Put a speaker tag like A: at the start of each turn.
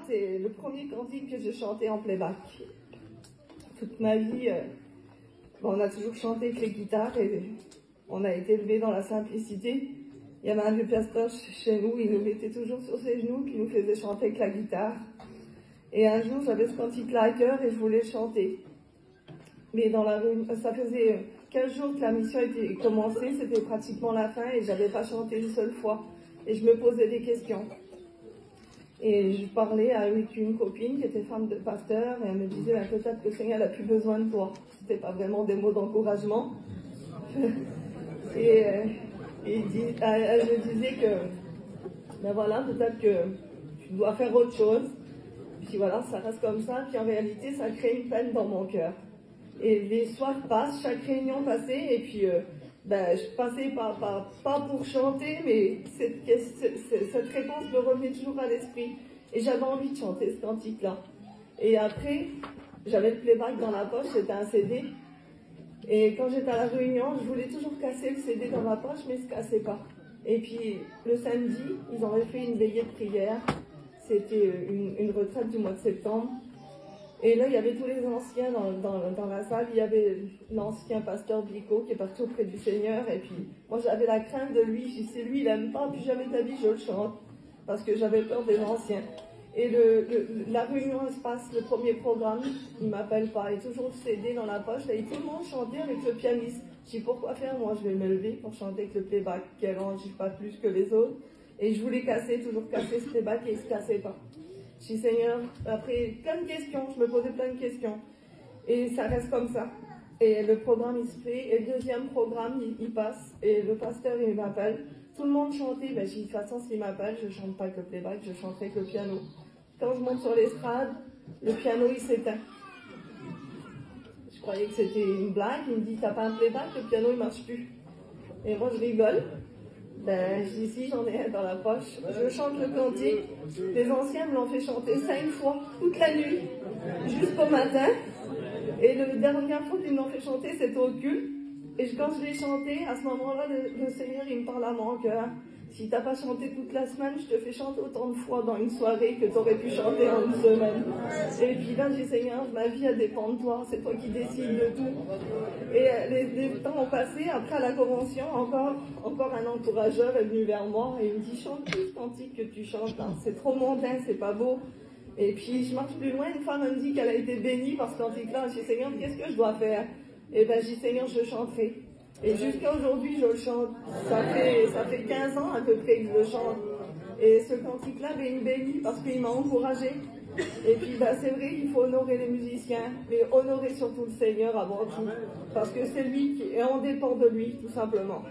A: c'est le premier cantique que j'ai chanté en playback. Toute ma vie, on a toujours chanté avec les guitares et on a été élevés dans la simplicité. Il y avait un vieux pasteur chez nous, il nous mettait toujours sur ses genoux, puis il nous faisait chanter avec la guitare. Et un jour, j'avais ce cantique-là à cœur et je voulais le chanter. Mais dans la rue, ça faisait 15 jours que la mission était commencée, c'était pratiquement la fin et j'avais pas chanté une seule fois. Et je me posais des questions. Et je parlais avec une copine qui était femme de pasteur et elle me disait peut-être que le Seigneur n'a plus besoin de toi. C'était pas vraiment des mots d'encouragement. et elle me disait que ben voilà, peut-être que tu dois faire autre chose. Puis voilà, ça reste comme ça. Puis en réalité, ça crée une peine dans mon cœur. Et les soirs passent, chaque réunion passait, et puis je passais pas pour chanter, mais cette réponse me revenait toujours à l'esprit. Et j'avais envie de chanter ce cantique-là. Et après, j'avais le playback dans la poche, c'était un CD. Et quand j'étais à la réunion, je voulais toujours casser le CD dans ma poche, mais il ne se cassait pas. Et puis le samedi, ils avaient fait une veillée de prière. C'était une retraite du mois de septembre. Et là, il y avait tous les anciens dans la salle. Il y avait l'ancien pasteur Bicot qui est parti auprès du Seigneur. Et puis, moi, j'avais la crainte de lui. Je dis, si lui, il n'aime pas, puis jamais de ta vie, je le chante. Parce que j'avais peur des anciens. Et la réunion se passe, le premier programme, il ne m'appelle pas. Il a toujours le CD dans la poche. Et tout le monde chantait avec le pianiste. Je dis, pourquoi faire? Moi, je vais me lever pour chanter avec le playback, qui n'arrange pas plus que les autres. Et je voulais toujours casser ce playback et il ne se cassait pas. Je dis, Seigneur, après plein de questions, je me posais plein de questions. Et ça reste comme ça. Et le programme, il se fait. Et le deuxième programme, il passe. Et le pasteur, il m'appelle. Tout le monde chantait. Ben, j'ai dit, de toute façon, s'il m'appelle, je ne chante pas avec le playback, je chanterai avec le piano. Quand je monte sur l'estrade, le piano, il s'éteint. Je croyais que c'était une blague. Il me dit, t'as pas un playback, le piano, il marche plus. Et moi, je rigole. Ben, je dis, si, j'en ai un dans la poche. Je chante le cantique. Les anciens me l'ont fait chanter 5 fois, toute la nuit, jusqu'au matin. Et la dernière fois qu'ils me l'ont fait chanter, c'était au culte. Et quand je l'ai chanté, à ce moment-là, le Seigneur, il me parle à mon cœur. Si t'as pas chanté toute la semaine, je te fais chanter autant de fois dans une soirée que tu aurais pu chanter en une semaine. Et puis là, j'ai dit, Seigneur, ma vie, elle dépend de toi. C'est toi qui décides de tout. Et les temps ont passé. Après, à la convention, encore un encourageur est venu vers moi et il me dit, chante tout ce cantique que tu chantes. Hein. C'est trop mondain, c'est pas beau. Et puis, je marche plus loin. Une femme me dit qu'elle a été bénie par ce cantique-là. Je dis, Seigneur, qu'est-ce que je dois faire? Et ben, je dis, Seigneur, je chanterai. Et jusqu'à aujourd'hui, je le chante. Ça fait 15 ans à peu près que je le chante. Et ce cantique-là, il me bénit parce qu'il m'a encouragé. Et puis, c'est vrai qu'il faut honorer les musiciens, mais honorer surtout le Seigneur avant tout. Parce que c'est lui et on dépend de lui, tout simplement.